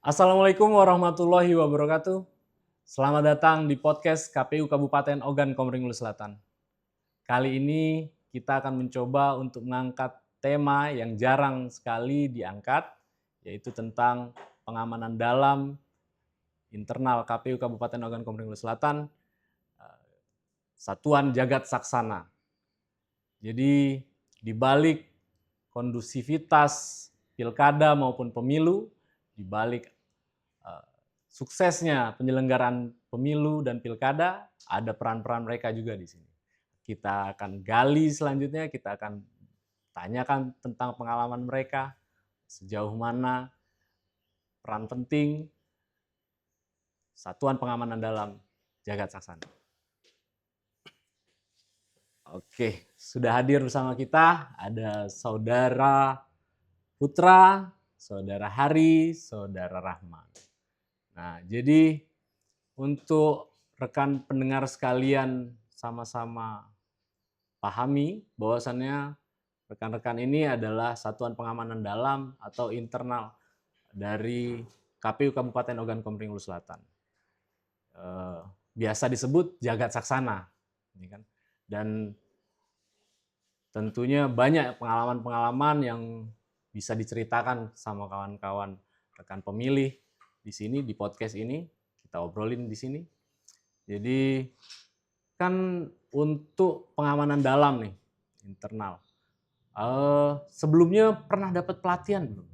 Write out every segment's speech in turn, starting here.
Assalamualaikum warahmatullahi wabarakatuh. Selamat datang di podcast KPU Kabupaten Ogan Komering Ulu Selatan. Kali ini kita akan mencoba untuk mengangkat tema yang jarang sekali diangkat, yaitu tentang pengamanan dalam internal KPU Kabupaten Ogan Komering Ulu Selatan, Satuan Jagat Saksana. Jadi di balik kondusivitas pilkada maupun pemilu, di balik suksesnya penyelenggaraan pemilu dan pilkada, ada peran-peran mereka juga di sini. Kita akan gali selanjutnya, kita akan tanyakan tentang pengalaman mereka, sejauh mana peran penting Satuan Pengamanan Dalam Jagat Saksana. Oke, sudah hadir bersama kita ada Saudara Putra, Saudara Hari, Saudara Rahman. Nah, jadi untuk rekan pendengar sekalian sama-sama pahami bahwasannya rekan-rekan ini adalah Satuan Pengamanan Dalam atau internal dari KPU Kabupaten Ogan Komering Ulu Selatan. Biasa disebut Jagat Saksana, kan? Dan tentunya banyak pengalaman-pengalaman yang bisa diceritakan sama kawan-kawan rekan pemilih di sini, di podcast ini, kita obrolin di sini. Jadi kan untuk pengamanan dalam nih, internal. Sebelumnya pernah dapat pelatihan belum?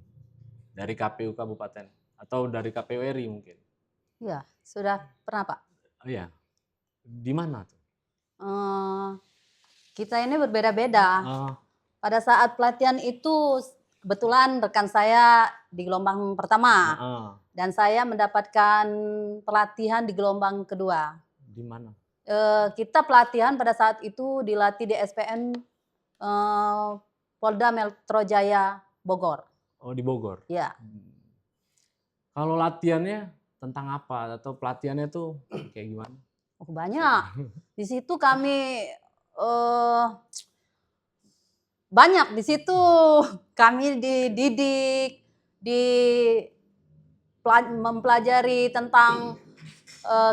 Dari KPU Kabupaten atau dari KPU RI mungkin? Iya, sudah pernah Pak. Oh iya, di mana tuh? Kita ini berbeda-beda. Oh, Pada saat pelatihan itu kebetulan rekan saya di gelombang pertama dan saya mendapatkan pelatihan di gelombang kedua. di mana? Kita pelatihan pada saat itu dilatih di SPN Polda Metro Jaya Bogor. Oh, di Bogor. Ya. Kalau latihannya tentang apa atau pelatihannya tuh kayak gimana? Oh, banyak. Di situ kami banyak di situ kami dididik, mempelajari tentang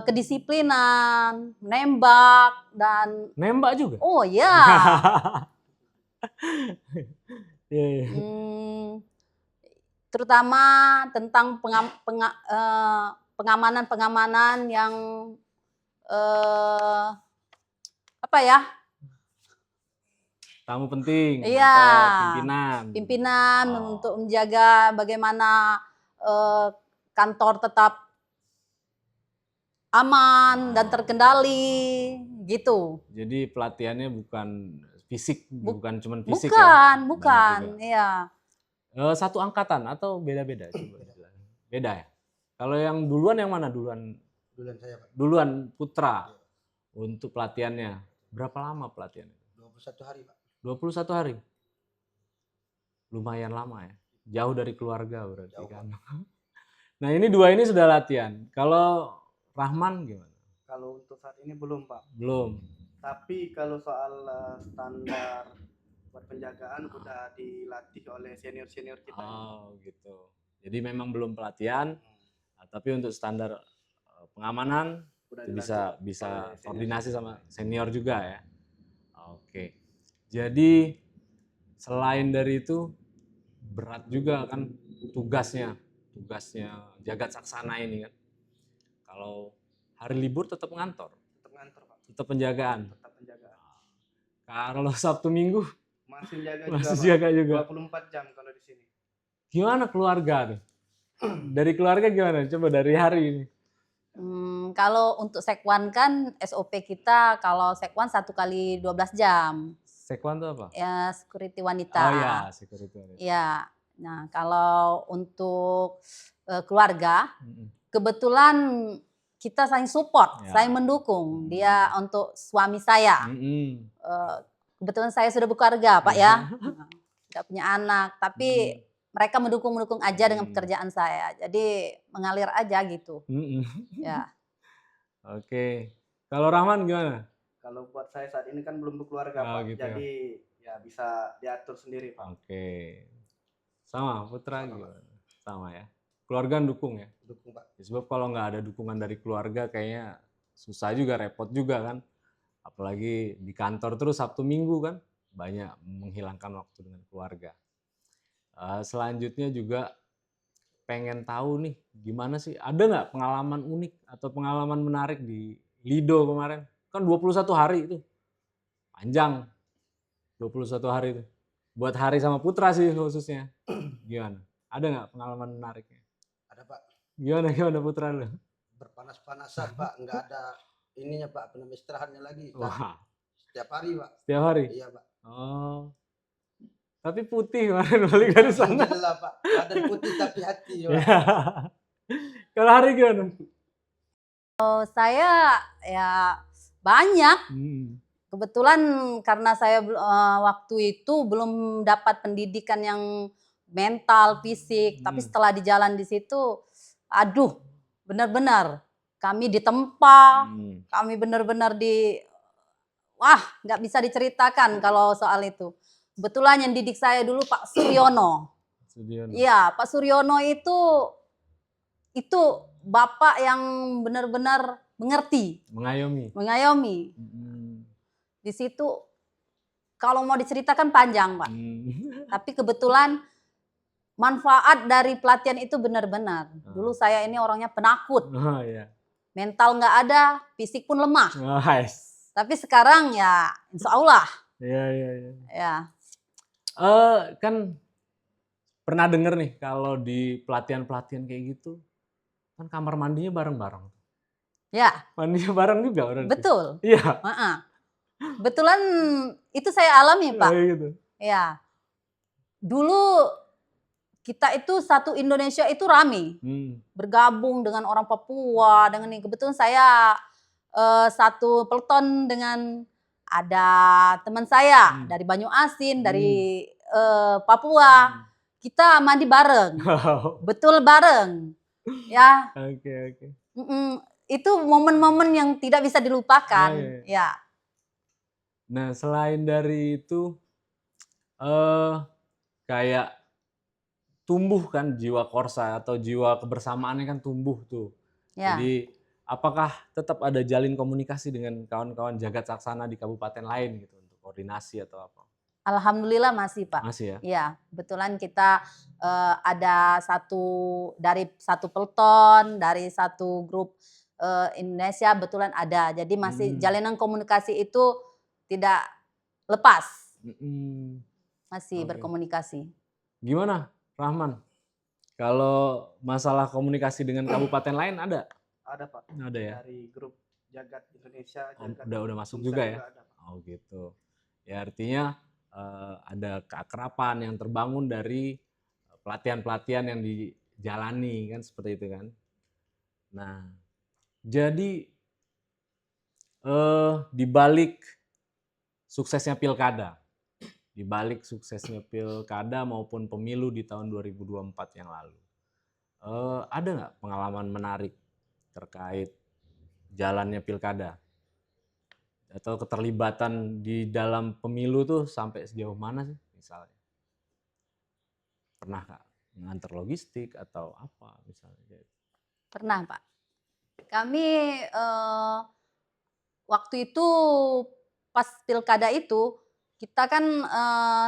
kedisiplinan, nembak dan Nembak juga? oh ya, terutama tentang pengamanan yang apa ya? Tamu penting Iya, atau pimpinan. untuk menjaga bagaimana kantor tetap aman dan terkendali gitu. Jadi pelatihannya bukan fisik, bukan cuma fisik Bukan, ya? bukan, iya. Satu angkatan atau beda-beda? Beda ya? Kalau yang duluan yang mana duluan? Duluan saya Pak. Duluan Putra untuk pelatihannya. Berapa lama pelatihannya? 21 hari Pak. 21 hari? Lumayan lama ya? Jauh dari keluarga berarti Jauh, kan? Nah ini dua ini sudah latihan. Kalau Rahman gimana? Kalau untuk saat ini belum Pak. Belum. Tapi kalau soal standar buat penjagaan udah dilatih oleh senior-senior kita. Oh gitu. Jadi memang belum pelatihan, tapi untuk standar pengamanan Udah bisa koordinasi sama senior juga ya. Oke. Jadi selain dari itu berat juga kan tugasnya Jagat Saksana ini kan. Kalau hari libur tetap ngantor. Tetap ngantor Pak. Tetap penjagaan. Tetap penjagaan. Kalau Sabtu Minggu masih jaga juga. 24 jam kalau di sini. Gimana keluarga nih? Dari keluarga gimana? Coba dari Hari ini. Kalau untuk sekwan kan SOP kita kalau sekwan 1 kali 12 jam. Sekwan itu apa? Ya, security wanita. Oh ya, security wanita. Ya. Nah, kalau untuk keluarga, kebetulan kita saling support, saling mendukung. Dia untuk suami saya. Kebetulan saya sudah berkeluarga, Pak ya. Tidak punya anak, tapi mereka mendukung aja dengan pekerjaan saya. Jadi mengalir aja gitu. Ya. Oke. Kalau Rahman gimana? Kalau buat saya saat ini kan belum berkeluarga Pak. Gitu. Jadi ya bisa diatur sendiri Pak. Oke. Sama Putra gimana? Sama ya. keluarga dukung ya? Dukung Pak. Ya, sebab kalau nggak ada dukungan dari keluarga kayaknya susah juga, repot juga kan. Apalagi di kantor terus Sabtu Minggu kan, banyak menghilangkan waktu dengan keluarga. Selanjutnya juga pengen tahu nih, gimana sih, ada nggak pengalaman unik atau pengalaman menarik di Lido kemarin? Kan 21 hari itu, panjang 21 hari itu. Buat Hari sama Putra sih khususnya. Gimana? Ada nggak pengalaman menariknya? Ada Pak. Gimana Putra lu? Berpanas-panasan Pak, nggak ada ininya Pak, penambah istirahatnya lagi. Wah, Setiap hari Pak. setiap hari? Iya Pak. Oh, tapi putih kemarin balik dari sana. Alhamdulillah Pak, badan putih tapi hati Pak. Ya. Kalau Hari gimana? Saya ya banyak. Kebetulan karena saya waktu itu belum dapat pendidikan yang mental, fisik, tapi setelah di jalan di situ, aduh, benar-benar kami ditempa, kami benar-benar wah, nggak bisa diceritakan kalau soal itu. Kebetulan yang didik saya dulu Pak Suryono. Iya, Pak Suryono itu bapak yang benar-benar mengerti, mengayomi. Di situ kalau mau diceritakan panjang Pak. Tapi kebetulan manfaat dari pelatihan itu benar-benar. Dulu saya ini orangnya penakut. Mental nggak ada, fisik pun lemah. Tapi sekarang ya insya Allah. Ya. Kan pernah denger nih kalau di pelatihan-pelatihan kayak gitu, kan kamar mandinya bareng-bareng. Ya. Mandinya bareng juga berarti. Betul. Iya. Kebetulan itu saya alami Pak. Gitu. Ya. Dulu kita itu satu Indonesia itu rame. Bergabung dengan orang Papua, dengan ini. Kebetulan saya satu peleton dengan ada teman saya dari Banyu Asin, dari Papua. Kita mandi bareng. Betul bareng. Ya. Oke. Itu momen-momen yang tidak bisa dilupakan. Ya. Nah, selain dari itu kayak tumbuh kan jiwa Korsa atau jiwa kebersamaannya kan tumbuh tuh. Ya. Jadi apakah tetap ada jalin komunikasi dengan kawan-kawan Jagat Saksana di kabupaten lain gitu untuk koordinasi atau apa? Alhamdulillah masih Pak. Masih ya? Iya, kebetulan kita ada dari satu peleton, dari satu grup Indonesia kebetulan ada. Jadi masih jalinan komunikasi itu tidak lepas. Masih berkomunikasi. Gimana Rahman? Kalau masalah komunikasi dengan kabupaten lain ada? Ada Pak. Ada ya? Dari grup Jagat Indonesia. Udah masuk juga ya? Oh gitu. Ya artinya ada keakraban yang terbangun dari pelatihan-pelatihan yang dijalani kan seperti itu kan. Nah, jadi di balik suksesnya pilkada maupun pemilu di tahun 2024 yang lalu, ada nggak pengalaman menarik terkait jalannya pilkada? Atau keterlibatan di dalam pemilu tuh sampai sejauh mana sih misalnya? Pernah Kak nganter logistik atau apa misalnya? Pernah Pak. Kami waktu itu pas pilkada itu kita kan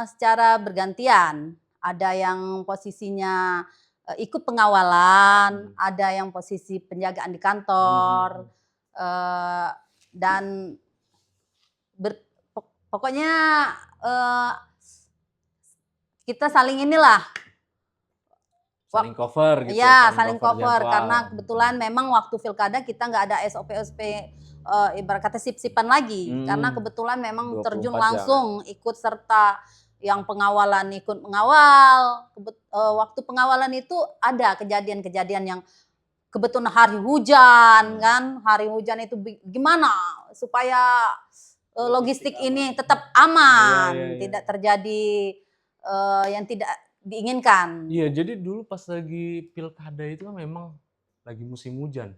secara bergantian. Ada yang posisinya ikut pengawalan, ada yang posisi penjagaan di kantor, dan pokoknya kita saling inilah. Saling cover gitu. Iya, saling cover karena kebetulan memang waktu pilkada kita nggak ada SOP ibarat kata sip-sipan lagi karena kebetulan memang terjun langsung ikut serta yang pengawalan ikut mengawal. Waktu pengawalan itu ada kejadian-kejadian yang kebetulan hari hujan kan, hari hujan itu gimana supaya logistik ini tetap aman, tidak terjadi yang tidak diinginkan. Iya, jadi dulu pas lagi pilkada itu kan memang lagi musim hujan.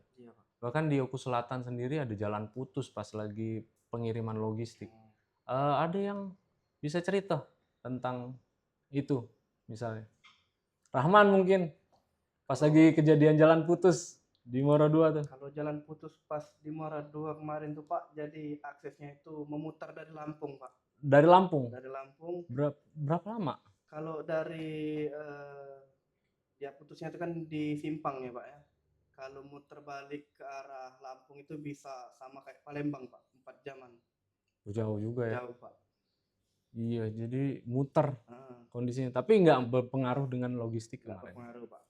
Bahkan di Oku Selatan sendiri ada jalan putus pas lagi pengiriman logistik. Ada yang bisa cerita tentang itu misalnya? Rahman mungkin, Pas lagi kejadian jalan putus di Muara II tuh. Kalau jalan putus pas di Muara II kemarin tuh Pak, jadi aksesnya itu memutar dari Lampung Pak. Dari Lampung? Dari Lampung. Berapa lama? Kalau dari dia putusnya itu kan di Simpang ya Pak ya. Kalau muter balik ke arah Lampung itu bisa sama kayak Palembang Pak, 4 jaman. Jauh juga ya? Jauh Pak. Iya, jadi muter kondisinya. Tapi nggak berpengaruh dengan logistik Nggak kemarin? berpengaruh Pak.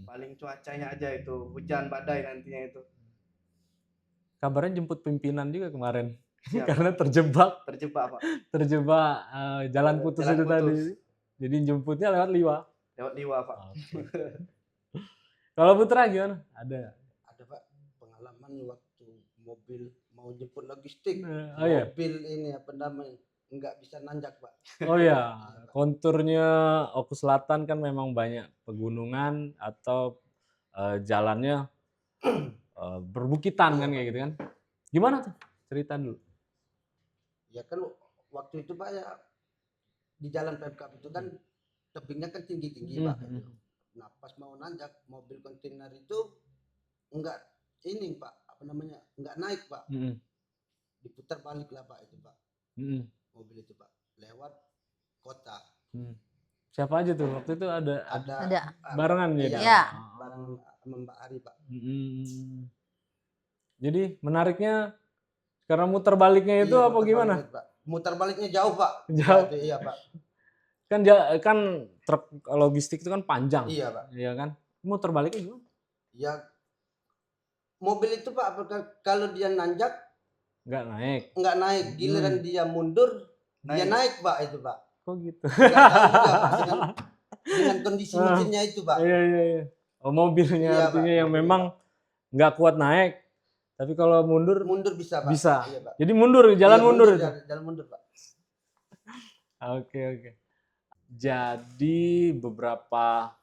Paling cuacanya aja itu, hujan badai nantinya itu. Kabarnya jemput pimpinan juga kemarin. Siap, Karena terjebak Pak. Terjebak jalan putus Jalan itu putus. tadi. Jadi jemputnya lewat Liwa. Lewat Liwa Pak. Kalau Putra gimana? Ada? Ada Pak, pengalaman waktu mobil mau jemput logistik. Oh iya? Mobil ini apa namanya, nggak bisa nanjak Pak. Oh ya, konturnya Oku Selatan kan memang banyak pegunungan atau jalannya berbukitan kan kayak gitu kan. Gimana tuh? Cerita dulu. Ya kan waktu itu Pak ya di jalan Pemkab itu kan tebingnya kan tinggi-tinggi Pak. Nah pas mau nanjak mobil kontainer itu enggak ini Pak, apa namanya, enggak naik Pak. Diputar balik lah Pak itu Pak. Mobil itu Pak lewat kota. Siapa aja tuh waktu itu ada barengan ya? Gitu? Iya. Bareng sama Mbak Ari Pak. Jadi menariknya karena muter baliknya itu apa gimana? Muter baliknya jauh Pak. Jauh. Iya Pak. Kan truk logistik itu kan panjang. Iya Pak. Iya kan? Muter baliknya gimana? Ya mobil itu Pak kalau dia nanjak nggak naik. Nggak naik, giliran dia mundur dia naik Pak itu Pak. Kok gitu? Nggak tahu juga Pak dengan kondisi mesinnya itu Pak. Iya. Oh, mobilnya Iya, artinya Pak. yang memang nggak kuat naik. Tapi kalau mundur bisa Pak. Bisa. Iya, Pak. Jadi mundur, jalan mundur itu. Jalan mundur Pak. Oke. Jadi beberapa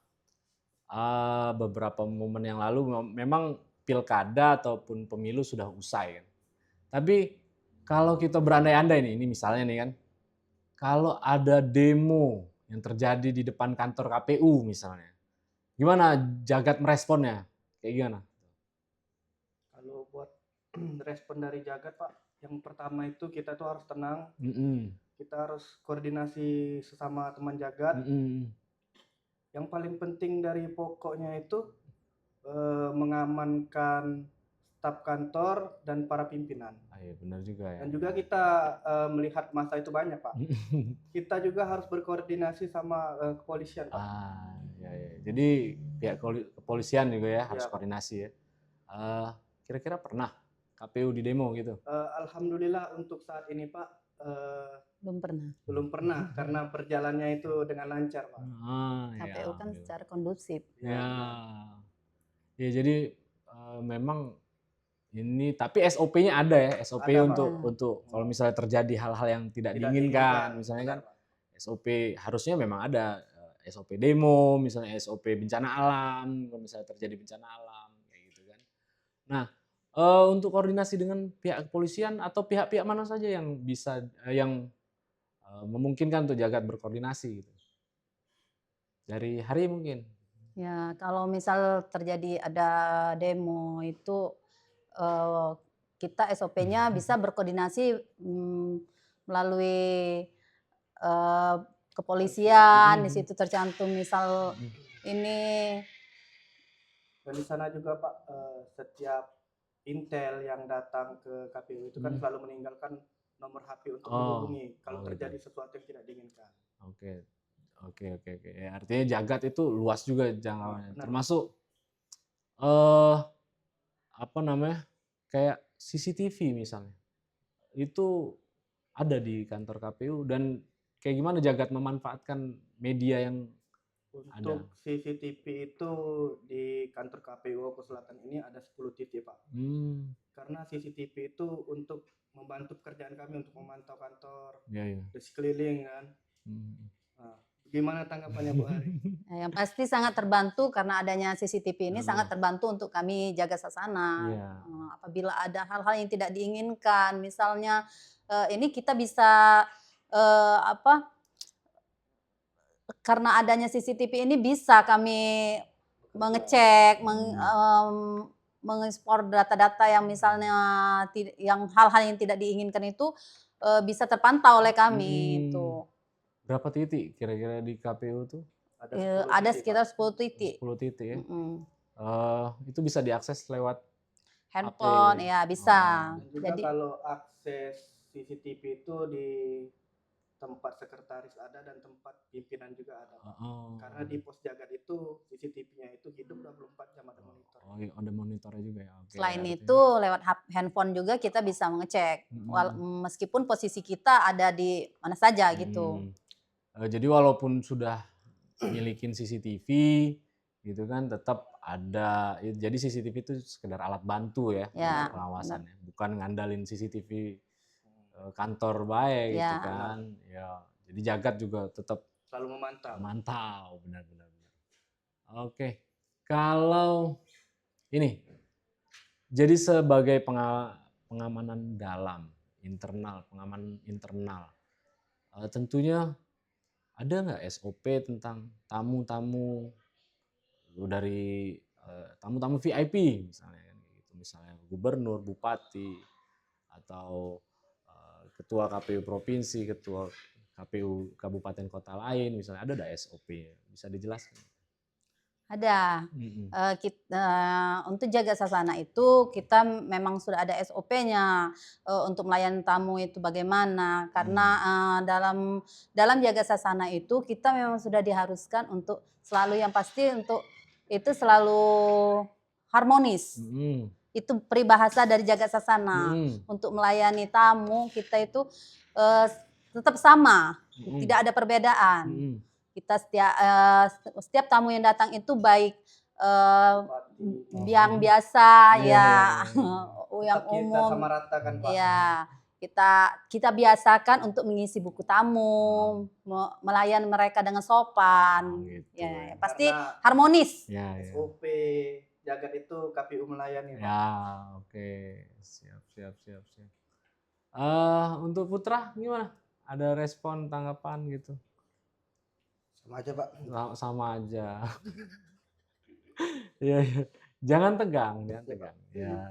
momen yang lalu memang pilkada ataupun pemilu sudah usai kan. Tapi kalau kita berandai-andai nih, ini misalnya nih kan, kalau ada demo yang terjadi di depan kantor KPU misalnya, gimana Jagat meresponnya? Kayak gimana? Kalau buat respon dari Jagat Pak, yang pertama itu kita tuh harus tenang. Kita harus koordinasi sesama teman Jagat. Yang paling penting dari pokoknya itu mengamankan staf kantor dan para pimpinan. Iya benar juga ya. Dan juga kita melihat masa itu banyak Pak. Kita juga harus berkoordinasi sama kepolisian Pak. Ya. Jadi pihak kepolisian juga ya harus koordinasi ya. Kira-kira pernah KPU di demo gitu? Alhamdulillah untuk saat ini Pak belum pernah karena perjalannya itu dengan lancar Pak. KPU kan secara kondusif. Ya jadi memang ini tapi SOP-nya ada ya, SOP ada, untuk kalau misalnya terjadi hal-hal yang tidak diinginkan, misalnya kan SOP harusnya memang ada SOP demo, misalnya SOP bencana alam, kalau misalnya terjadi bencana alam kayak gitu kan. Nah, untuk koordinasi dengan pihak kepolisian atau pihak-pihak mana saja yang bisa yang memungkinkan untuk Jagat berkoordinasi gitu. Dari Hari mungkin. Ya, kalau misal terjadi ada demo itu kita SOP-nya bisa berkoordinasi melalui kepolisian, di situ tercantum misal ini. Dan di sana juga Pak, setiap intel yang datang ke KPU itu kan selalu meninggalkan nomor HP untuk menghubungi kalau terjadi sesuatu yang tidak diinginkan. Oke. Ya, artinya Jagat itu luas juga jangkauannya. Termasuk kayak CCTV misalnya. Itu ada di kantor KPU dan kayak gimana Jagat memanfaatkan media yang untuk ada. CCTV itu di kantor KPU Oku Selatan ini ada 10 titik Pak. Karena CCTV itu untuk membantu pekerjaan kami untuk memantau kantor di sekeliling kan. Nah, gimana tanggapannya Bu Ari? Yang pasti sangat terbantu karena adanya CCTV ini sangat terbantu untuk kami jaga sasana. Apabila ada hal-hal yang tidak diinginkan, misalnya ini kita bisa karena adanya CCTV ini bisa kami mengecek, mengekspor data-data yang misalnya yang hal-hal yang tidak diinginkan itu bisa terpantau oleh kami itu. Berapa titik kira-kira di KPU tuh? Ada sekitar 10 titik. 10 titik ya. Itu bisa diakses lewat handphone, ya bisa. Dan juga Jadi kalau akses CCTV itu di tempat sekretaris ada dan tempat pimpinan juga ada. Karena di pos jagat itu CCTV-nya itu hidup 24 jam ada monitor. Oh iya, ada monitornya juga ya. Okay, selain itu lewat handphone juga kita bisa mengecek meskipun posisi kita ada di mana saja gitu. Jadi walaupun sudah milikin CCTV gitu kan, tetap ada. Jadi CCTV itu sekedar alat bantu ya, pengawasannya, bukan ngandalin CCTV kantor baik gitu kan. Ya, jadi jagat juga tetap selalu memantau. Benar. Oke. Kalau ini jadi sebagai pengamanan dalam pengamanan internal, tentunya ada nggak SOP tentang tamu-tamu dari tamu-tamu VIP misalnya kan gitu, misalnya gubernur, bupati, atau ketua KPU provinsi, ketua KPU kabupaten kota lain misalnya, ada SOP, bisa dijelaskan? Ada. Untuk jaga sasana itu kita memang sudah ada SOP-nya untuk melayani tamu itu bagaimana, karena dalam jaga sasana itu kita memang sudah diharuskan untuk selalu yang pasti untuk itu selalu harmonis. Itu peribahasa dari jaga sasana. Untuk melayani tamu kita itu tetap sama, tidak ada perbedaan. Kita setiap tamu yang datang itu baik yang biasa yang umum, kita samaratakan, Pak. Ya, kita biasakan untuk mengisi buku tamu, melayani mereka dengan sopan. Gitu. Ya, pasti harmonis. SOP jagat itu KPU melayani, Pak. Ya, oke. Siap. Untuk Putra gimana? Ada respon, tanggapan gitu? Sama aja, Pak. Sama aja. Ya. Jangan tegang. Ya.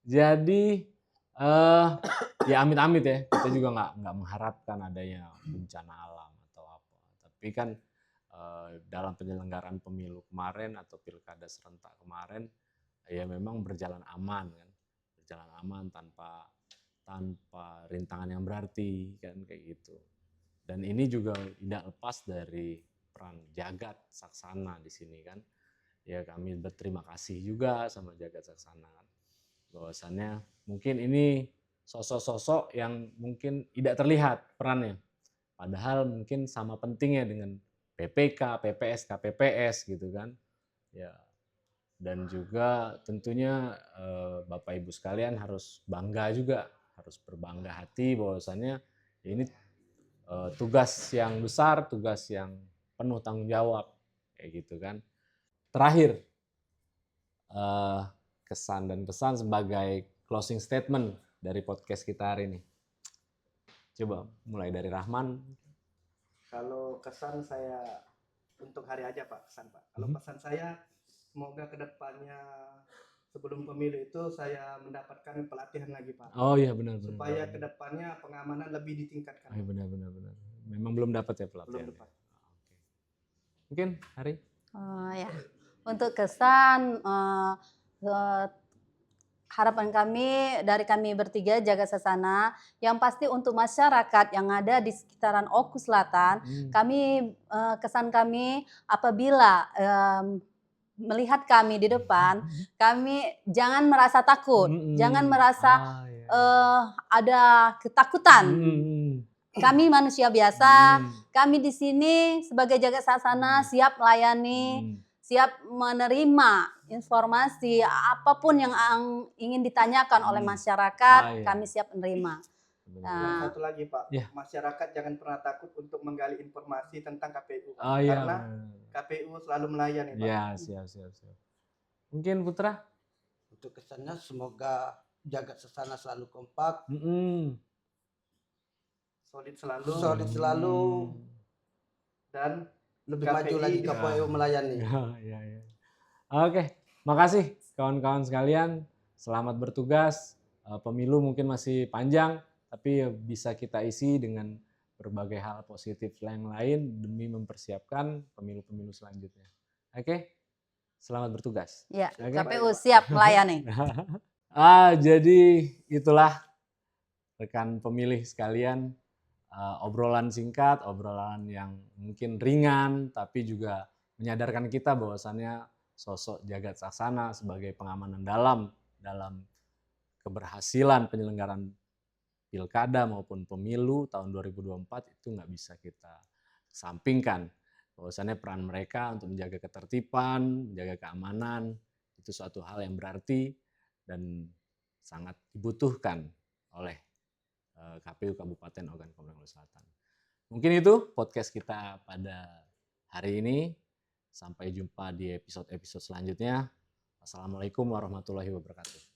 Jadi ya amit-amit ya. Kita juga nggak mengharapkan adanya bencana alam atau apa. Tapi kan dalam penyelenggaraan pemilu kemarin atau pilkada serentak kemarin, ya memang berjalan aman kan. Berjalan aman tanpa rintangan yang berarti kan, kayak gitu. Dan ini juga tidak lepas dari peran jagat saksana di sini kan. Ya kami berterima kasih juga sama jagat saksana kan. Bahwasannya mungkin ini sosok-sosok yang mungkin tidak terlihat perannya. Padahal mungkin sama pentingnya dengan PPK, PPS, KPPS gitu kan. Ya. Dan juga tentunya Bapak Ibu sekalian harus bangga juga, harus berbangga hati bahwasannya ini tugas yang besar, tugas yang penuh tanggung jawab, kayak gitu kan. Terakhir, kesan dan pesan sebagai closing statement dari podcast kita hari ini. Coba mulai dari Rahman. Kalau kesan saya untuk hari aja, Pak, kesan, Pak. Kalau pesan saya, semoga kedepannya sebelum pemilu itu saya mendapatkan pelatihan lagi, Pak. Oh iya, benar. Supaya kedepannya pengamanan lebih ditingkatkan. Oh, benar. Memang belum dapat ya pelatihan. Belum dapat. Mungkin Hari? Ya. Untuk kesan, harapan kami dari kami bertiga jaga sasana, yang pasti untuk masyarakat yang ada di sekitaran Oku Selatan, kami kesan kami apabila melihat kami di depan, kami jangan merasa takut, jangan merasa ada ketakutan. Kami manusia biasa, kami di sini sebagai jaga sasana siap melayani, siap menerima informasi apapun yang ingin ditanyakan oleh masyarakat, kami siap menerima. Satu lagi, Pak, masyarakat jangan pernah takut untuk menggali informasi tentang KPU, karena KPU selalu melayani, Pak. Ya, siap. Mungkin Putra? Untuk kesannya semoga jagat sasana selalu kompak, solid selalu, dan lebih maju lagi KPU melayani. Ya. Oke, makasih kawan-kawan sekalian. Selamat bertugas. Pemilu mungkin masih panjang, tapi bisa kita isi dengan berbagai hal positif yang lain demi mempersiapkan pemilu-pemilu selanjutnya. Oke, selamat bertugas. Ya, Oke? KPU siap melayani. Jadi itulah rekan pemilih sekalian, obrolan singkat, obrolan yang mungkin ringan, tapi juga menyadarkan kita bahwasannya sosok Jagat Saksana sebagai pengamanan dalam keberhasilan penyelenggaraan pilkada maupun pemilu tahun 2024 itu nggak bisa kita sampingkan. Bahwasannya peran mereka untuk menjaga ketertiban, menjaga keamanan, itu suatu hal yang berarti dan sangat dibutuhkan oleh KPU Kabupaten Ogan Komering Ulu Selatan. Mungkin itu podcast kita pada hari ini. Sampai jumpa di episode-episode selanjutnya. Assalamualaikum warahmatullahi wabarakatuh.